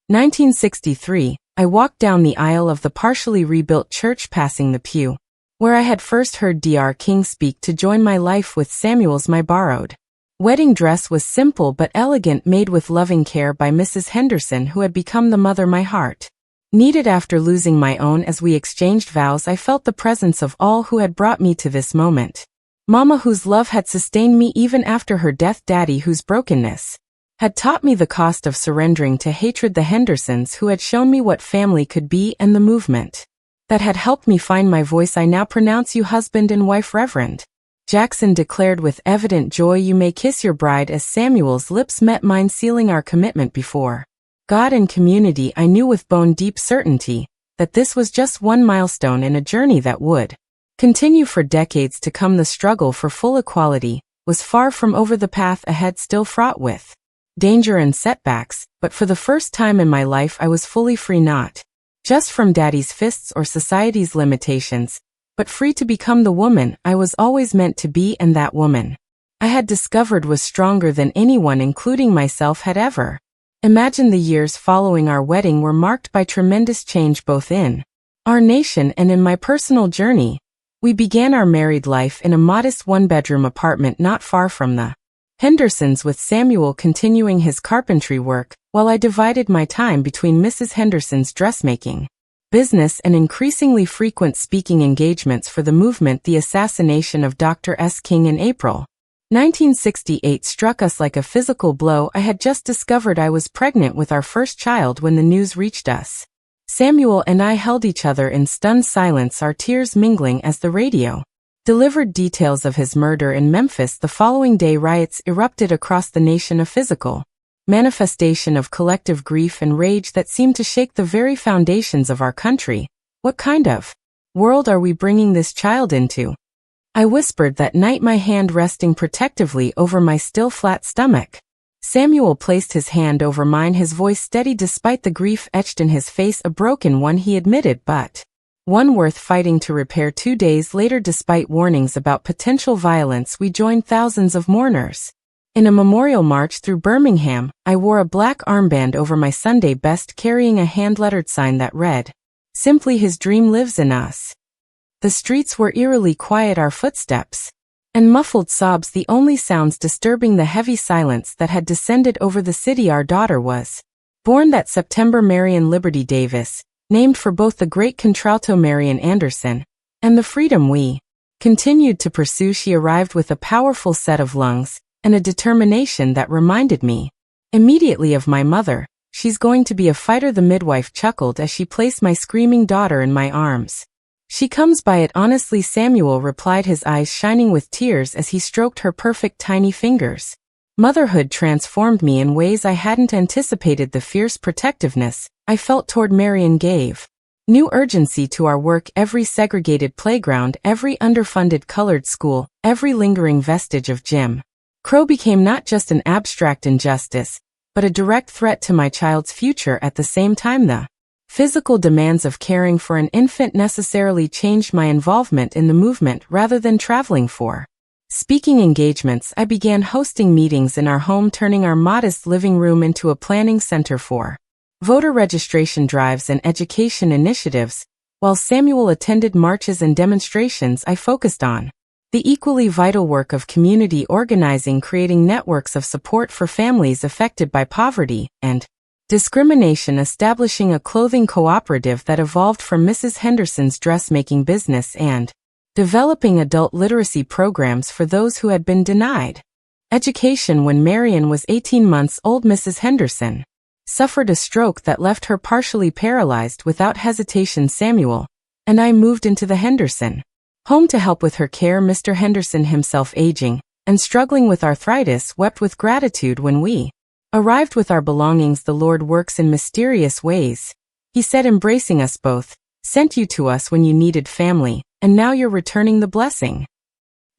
1963, I walked down the aisle of the partially rebuilt church passing the pew, where I had first heard Dr. King speak, to join my life with Samuel's. My borrowed wedding dress was simple but elegant, made with loving care by Mrs. Henderson, who had become the mother my heart needed after losing my own. As we exchanged vows, I felt the presence of all who had brought me to this moment. Mama, whose love had sustained me even after her death. Daddy, whose brokenness had taught me the cost of surrendering to hatred. The Hendersons, who had shown me what family could be, and the movement that had helped me find my voice. I now pronounce you husband and wife. Reverend Jackson declared with evident joy. You may kiss your bride. As Samuel's lips met mine, sealing our commitment before God and community, I knew with bone-deep certainty that this was just one milestone in a journey that would continue for decades to come. The struggle for full equality was far from over. The path ahead still fraught with danger and setbacks, but for the first time in my life I was fully free, not just from Daddy's fists or society's limitations, but free to become the woman I was always meant to be. And that woman I had discovered was stronger than anyone, including myself, had ever imagined. The years following our wedding were marked by tremendous change, both in our nation and in my personal journey. We began our married life in a modest one-bedroom apartment not far from the Hendersons, with Samuel continuing his carpentry work, while I divided my time between Mrs. Henderson's dressmaking business and increasingly frequent speaking engagements for the movement. The assassination of Dr. S. King in April 1968 struck us like a physical blow. I had just discovered I was pregnant with our first child when the news reached us. Samuel and I held each other in stunned silence, our tears mingling as the radio delivered details of his murder in Memphis. The following day, riots erupted across the nation, a physical manifestation of collective grief and rage that seemed to shake the very foundations of our country. What kind of world are we bringing this child into? I whispered that night, my hand resting protectively over my still flat stomach. Samuel placed his hand over mine, his voice steady despite the grief etched in his face. A broken one, he admitted, but one worth fighting to repair. 2 days later, despite warnings about potential violence, we joined thousands of mourners in a memorial march through Birmingham. I wore a black armband over my Sunday best, carrying a hand-lettered sign that read, "Simply, his dream lives in us." The streets were eerily quiet, our footsteps and muffled sobs the only sounds disturbing the heavy silence that had descended over the city. Our daughter was born that September, Marion Liberty Davis, named for both the great contralto Marian Anderson and the freedom we continued to pursue. She arrived with a powerful set of lungs and a determination that reminded me immediately of my mother. She's going to be a fighter, the midwife chuckled as she placed my screaming daughter in my arms. She comes by it honestly, Samuel replied, his eyes shining with tears as he stroked her perfect tiny fingers. Motherhood transformed me in ways I hadn't anticipated. The fierce protectiveness I felt toward Marion gave new urgency to our work. Every segregated playground, every underfunded colored school, every lingering vestige of Jim Crow became not just an abstract injustice, but a direct threat to my child's future. At the same time, the physical demands of caring for an infant necessarily changed my involvement in the movement. Rather than traveling for speaking engagements, I began hosting meetings in our home, turning our modest living room into a planning center for voter registration drives and education initiatives. While Samuel attended marches and demonstrations, I focused on the equally vital work of community organizing, creating networks of support for families affected by poverty and discrimination, establishing a clothing cooperative that evolved from Mrs. Henderson's dressmaking business, and developing adult literacy programs for those who had been denied education. When Marion was 18 months old, Mrs. Henderson suffered a stroke that left her partially paralyzed. Without hesitation, Samuel and I moved into the Henderson home to help with her care. Mr. Henderson, himself aging and struggling with arthritis, wept with gratitude when we arrived with our belongings. The Lord works in mysterious ways, he said, embracing us both. Sent you to us when you needed family, and now you're returning the blessing.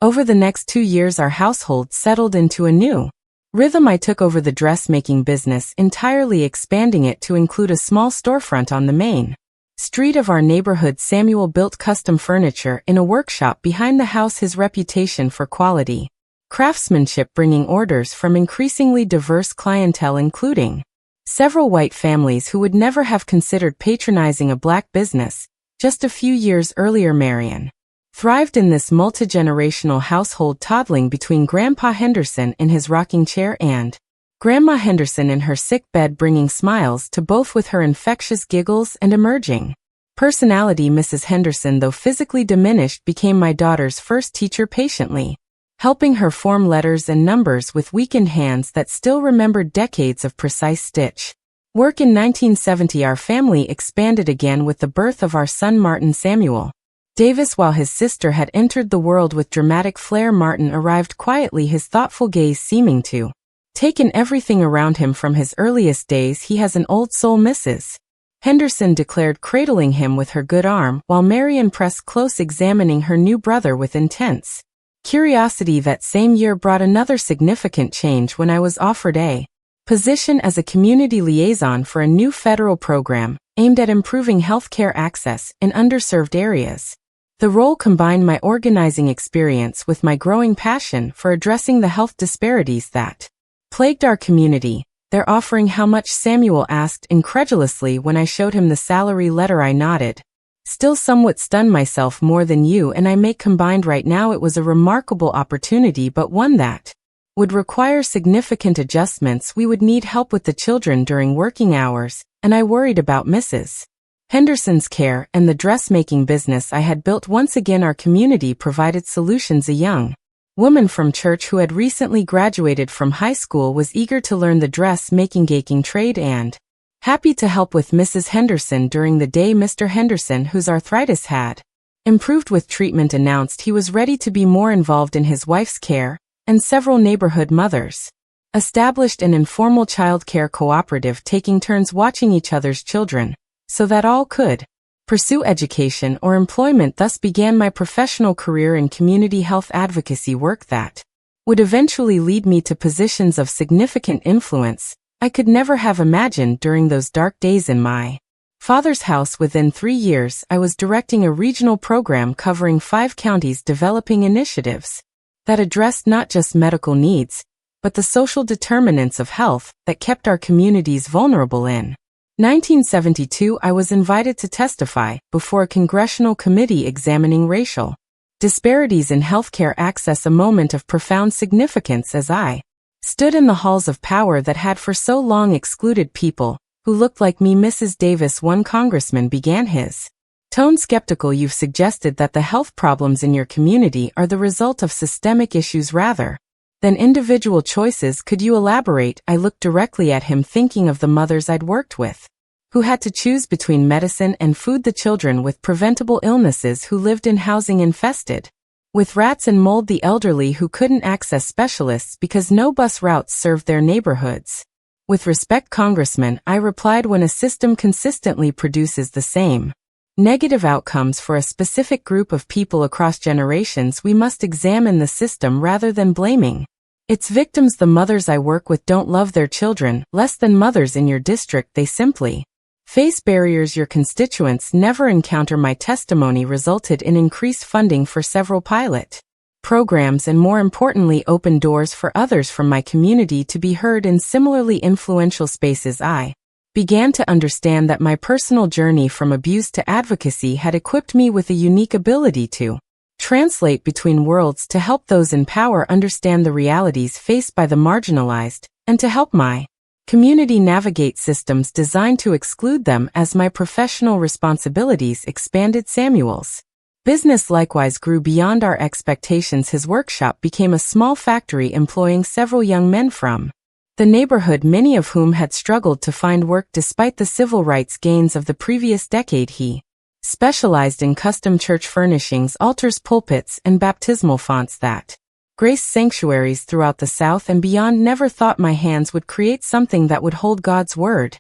Over the next 2 years, our household settled into a new Rhythm. I took over the dressmaking business, entirely expanding it to include a small storefront on the main street of our neighborhood. Samuel built custom furniture in a workshop behind the house, his reputation for quality craftsmanship bringing orders from increasingly diverse clientele, including several white families who would never have considered patronizing a black business. Just a few years earlier, Marion thrived in this multi-generational household, toddling between Grandpa Henderson in his rocking chair and Grandma Henderson in her sick bed, bringing smiles to both with her infectious giggles and emerging personality. Mrs. Henderson, though physically diminished, became my daughter's first teacher, patiently helping her form letters and numbers with weakened hands that still remembered decades of precise stitch work. In 1970, our family expanded again with the birth of our son Martin Samuel Davis. While his sister had entered the world with dramatic flair, Martin arrived quietly, his thoughtful gaze seeming to take in everything around him from his earliest days. He has an old soul, Mrs. Henderson declared, cradling him with her good arm, while Marion pressed close, examining her new brother with intense curiosity. That same year brought another significant change when I was offered a position as a community liaison for a new federal program aimed at improving healthcare access in underserved areas. The role combined my organizing experience with my growing passion for addressing the health disparities that plagued our community. Their offering how much, Samuel asked incredulously when I showed him the salary letter. I nodded, still somewhat stunned. Myself more than you and I make combined right now. It was a remarkable opportunity, but one that would require significant adjustments. We would need help with the children during working hours, and I worried about Mrs. Henderson's care and the dressmaking business I had built. Once again, our community provided solutions. A young woman from church who had recently graduated from high school was eager to learn the dressmaking trade and happy to help with Mrs. Henderson during the day. Mr. Henderson, whose arthritis had improved with treatment, announced he was ready to be more involved in his wife's care, and several neighborhood mothers established an informal child care cooperative, taking turns watching each other's children so that all could pursue education or employment. Thus began my professional career in community health advocacy work that would eventually lead me to positions of significant influence I could never have imagined during those dark days in my father's house. Within 3 years, I was directing a regional program covering 5 counties, developing initiatives that addressed not just medical needs, but the social determinants of health that kept our communities vulnerable. In 1972, I was invited to testify before a congressional committee examining racial disparities in healthcare access, a moment of profound significance as I stood in the halls of power that had for so long excluded people who looked like me. Mrs. Davis, one congressman began, his tone skeptical. You've suggested that the health problems in your community are the result of systemic issues rather than individual choices. Could you elaborate? I looked directly at him, thinking of the mothers I'd worked with who had to choose between medicine and food, the children with preventable illnesses who lived in housing infested with rats and mold, the elderly who couldn't access specialists because no bus routes served their neighborhoods. With respect, Congressman, I replied, when a system consistently produces the same negative outcomes for a specific group of people across generations, we must examine the system rather than blaming its victims. The mothers I work with don't love their children less than mothers in your district. They simply face barriers your constituents never encounter. My testimony resulted in increased funding for several pilot programs and, more importantly, opened doors for others from my community to be heard in similarly influential spaces. I began to understand that my personal journey from abuse to advocacy had equipped me with a unique ability to translate between worlds, to help those in power understand the realities faced by the marginalized, and to help my community navigate systems designed to exclude them. As my professional responsibilities expanded, Samuel's business likewise grew beyond our expectations. His workshop became a small factory employing several young men from the neighborhood, many of whom had struggled to find work despite the civil rights gains of the previous decade. He specialized in custom church furnishings, altars, pulpits, and baptismal fonts that graced sanctuaries throughout the South and beyond. Never thought my hands would create something that would hold God's word,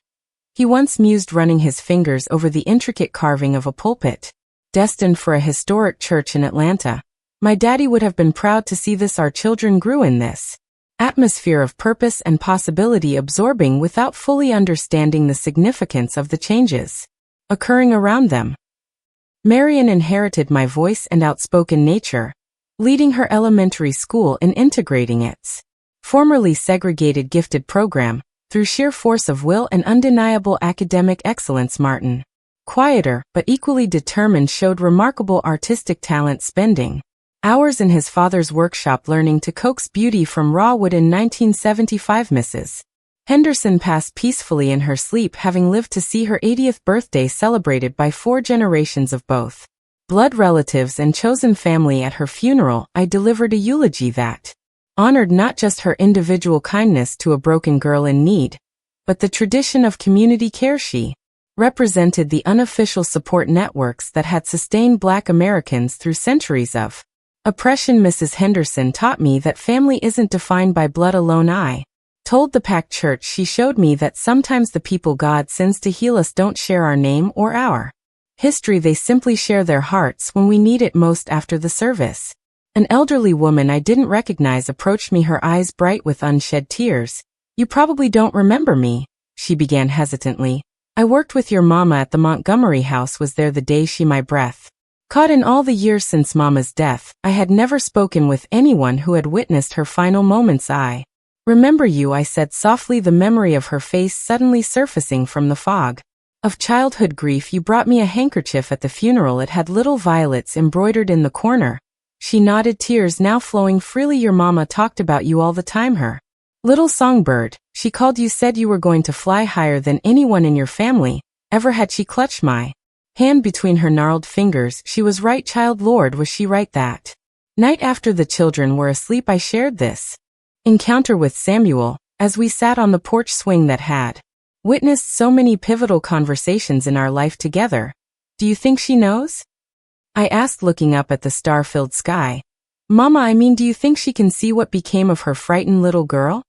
he once mused, running his fingers over the intricate carving of a pulpit destined for a historic church in Atlanta. My daddy would have been proud to see this. Our children grew in this atmosphere of purpose and possibility absorbing without fully understanding the significance of the changes occurring around them. Marian inherited my voice and outspoken nature, leading her elementary school in integrating its formerly segregated gifted program through sheer force of will and undeniable academic excellence. Martin, quieter but equally determined, showed remarkable artistic talent, spending hours in his father's workshop learning to coax beauty from raw wood. In 1975, Mrs. Henderson passed peacefully in her sleep, having lived to see her 80th birthday celebrated by 4 generations of both blood relatives and chosen family. At her funeral, I delivered a eulogy that honored not just her individual kindness to a broken girl in need, but the tradition of community care. She represented the unofficial support networks that had sustained Black Americans through centuries of oppression. Mrs. Henderson taught me that family isn't defined by blood alone. I told the packed church she showed me that sometimes the people God sends to heal us don't share our name or our history. They simply share their hearts when we need it most. After the service, an elderly woman I didn't recognize approached me, her eyes bright with unshed tears. "You probably don't remember me," she began hesitantly. "I worked with your mama at the Montgomery house, was there the day she my breath caught. In all the years since Mama's death, I had never spoken with anyone who had witnessed her final moments. I remember you," I said softly, the memory of her face suddenly surfacing from the fog of childhood grief. "You brought me a handkerchief at the funeral. It had little violets embroidered in the corner." She nodded, tears now flowing freely. "Your mama talked about you all the time. Her little songbird, she called you, said you were going to fly higher than anyone in your family ever had." She clutched my hand between her gnarled fingers. "She was right, child. Lord, was she right?" That night, after the children were asleep, I shared this encounter with Samuel as we sat on the porch swing that had witnessed so many pivotal conversations in our life together. "Do you think she knows?" I asked, looking up at the star-filled sky. "Mama, I mean, do you think she can see what became of her frightened little girl?"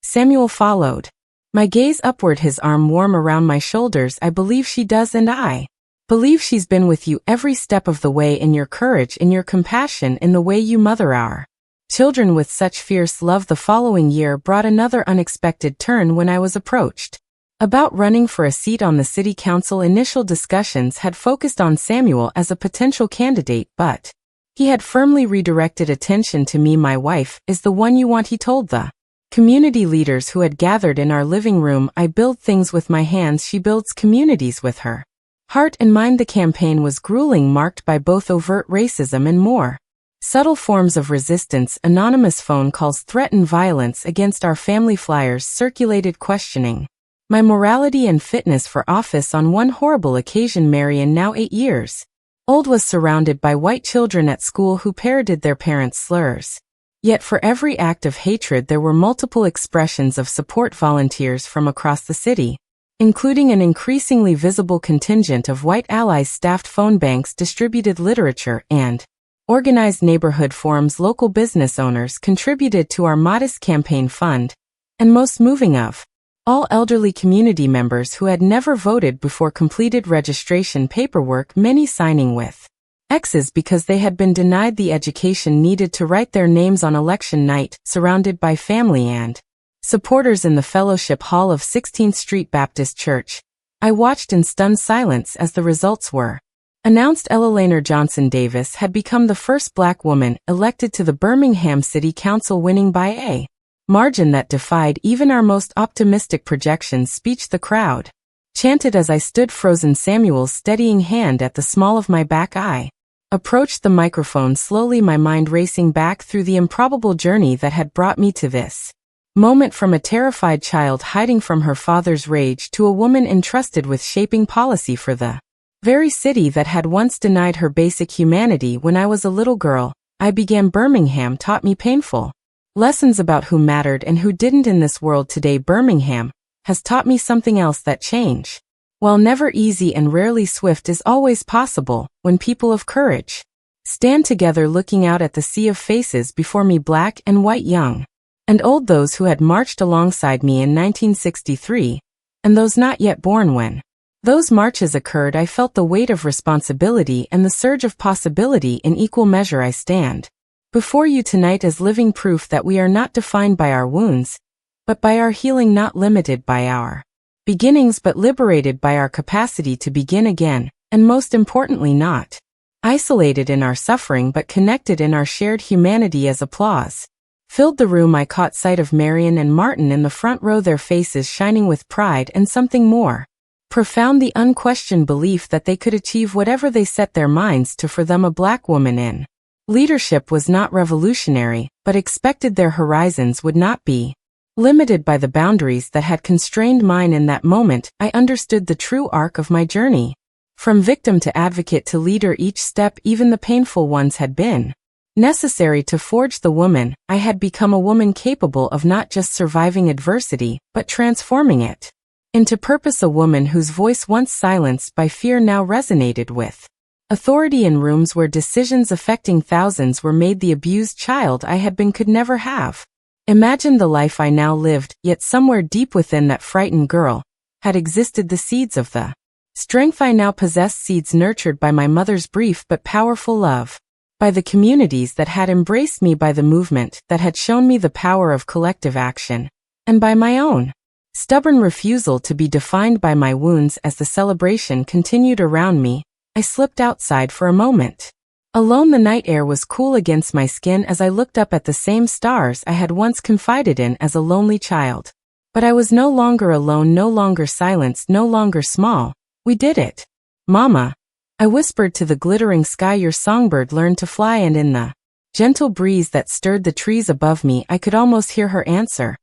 Samuel followed my gaze upward, his arm warm around my shoulders. "I believe she does, and I believe she's been with you every step of the way, in your courage, in your compassion, in the way you mother our children with such fierce love." The following year brought another unexpected turn when I was approached about running for a seat on the city council. Initial discussions had focused on Samuel as a potential candidate, but he had firmly redirected attention to me. "My wife is the one you want," he told the community leaders who had gathered in our living room. "I build things with my hands. She builds communities with her heart and mind." The campaign was grueling, marked by both overt racism and more subtle forms of resistance. Anonymous phone calls threatened violence against our family. Flyers circulated questioning my morality and fitness for office. On one horrible occasion, Marian, now 8 years old, was surrounded by white children at school who parroted their parents' slurs. Yet for every act of hatred there were multiple expressions of support. Volunteers from across the city, including an increasingly visible contingent of white allies, staffed phone banks, distributed literature, and organized neighborhood forums. Local business owners contributed to our modest campaign fund, and most moving of all, elderly community members who had never voted before completed registration paperwork, many signing with X's because they had been denied the education needed to write their names on election night. Surrounded by family and supporters in the fellowship hall of 16th Street Baptist Church, I watched in stunned silence as the results were announced. Ella Laner Johnson Davis had become the first Black woman elected to the Birmingham City Council, winning by a margin that defied even our most optimistic projections. "Speech," the crowd chanted as I stood frozen. Samuel's steadying hand at the small of my back. I approached the microphone slowly, my mind racing back through the improbable journey that had brought me to this moment, from a terrified child hiding from her father's rage to a woman entrusted with shaping policy for the very city that had once denied her basic humanity. When I was a little girl, I began. Birmingham taught me painful lessons about who mattered and who didn't in this world. Today, Birmingham has taught me something else: that change, while never easy and rarely swift, is always possible when people of courage stand together. Looking out at the sea of faces before me, Black and white, young and old, those who had marched alongside me in 1963, and those not yet born when those marches occurred, I felt the weight of responsibility and the surge of possibility in equal measure. I stand before you tonight as living proof that we are not defined by our wounds, but by our healing, not limited by our beginnings but liberated by our capacity to begin again, and most importantly not isolated in our suffering but connected in our shared humanity. As applause filled the room, I caught sight of Marion and Martin in the front row, their faces shining with pride and something more profound, the unquestioned belief that they could achieve whatever they set their minds to. For them, a Black woman in leadership was not revolutionary, but expected. Their horizons would not be limited by the boundaries that had constrained mine. In that moment, I understood the true arc of my journey. From victim to advocate to leader, each step, even the painful ones, had been necessary to forge the woman I had become, a woman capable of not just surviving adversity, but transforming it into purpose, a woman whose voice, once silenced by fear, now resonated with authority. In rooms where decisions affecting thousands were made, the abused child I had been could never have imagined the life I now lived, yet somewhere deep within that frightened girl had existed the seeds of the strength I now possess, seeds nurtured by my mother's brief but powerful love, by the communities that had embraced me, by the movement that had shown me the power of collective action, and by my own stubborn refusal to be defined by my wounds. As the celebration continued around me, I slipped outside for a moment. Alone, the night air was cool against my skin as I looked up at the same stars I had once confided in as a lonely child. But I was no longer alone, no longer silenced, no longer small. We did it. Mama, I whispered to the glittering sky, your songbird learned to fly, and in the gentle breeze that stirred the trees above me, I could almost hear her answer.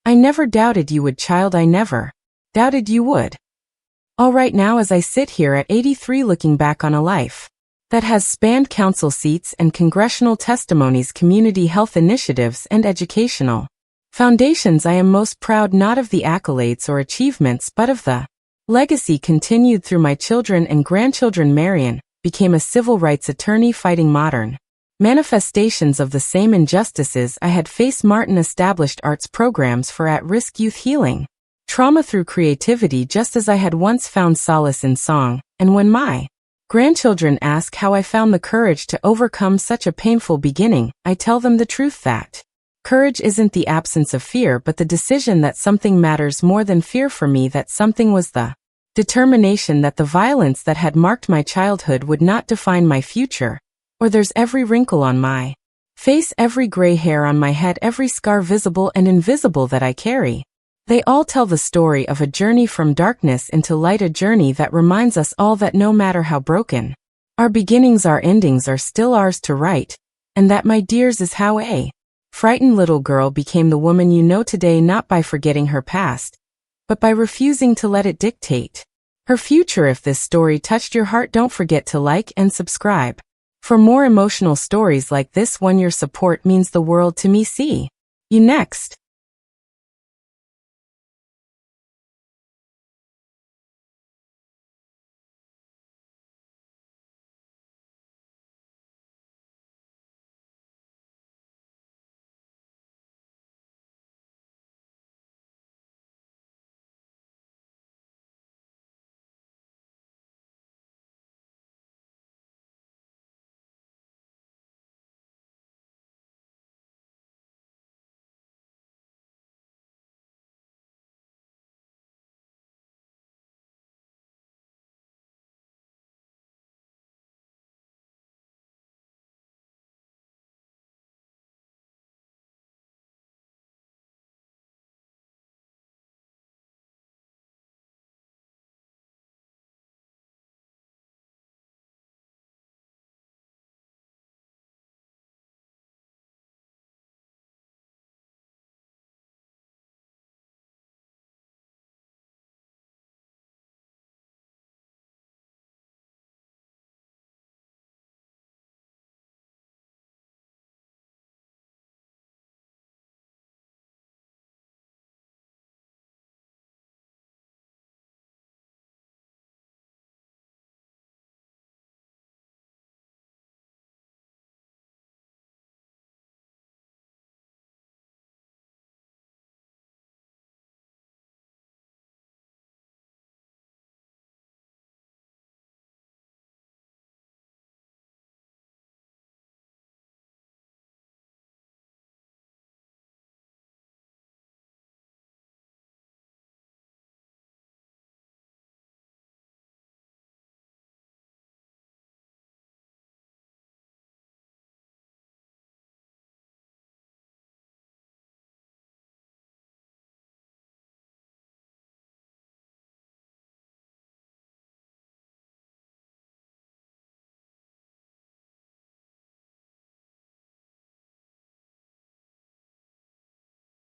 I never doubted you would, child, I never doubted you would. All right, now as I sit here at 83, looking back on a life that has spanned council seats and congressional testimonies, community health initiatives, and educational foundations, I am most proud not of the accolades or achievements but of the legacy continued through my children and grandchildren. Marion became a civil rights attorney fighting modern manifestations of the same injustices I had faced. Martin established arts programs for at-risk youth, healing trauma through creativity just as I had once found solace in song. And when my grandchildren ask how I found the courage to overcome such a painful beginning, I tell them the truth that courage isn't the absence of fear but the decision that something matters more than fear. For me, that something was the determination that the violence that had marked my childhood would not define my future. Or there's every wrinkle on my face, every gray hair on my head, every scar visible and invisible that I carry. They all tell the story of a journey from darkness into light, a journey that reminds us all that no matter how broken our beginnings, our endings are still ours to write, and that, my dears, is how a frightened little girl became the woman you know today, not by forgetting her past, but by refusing to let it dictate her future. If this story touched your heart, don't forget to like and subscribe. For more emotional stories like this one, your support means the world to me. See you next.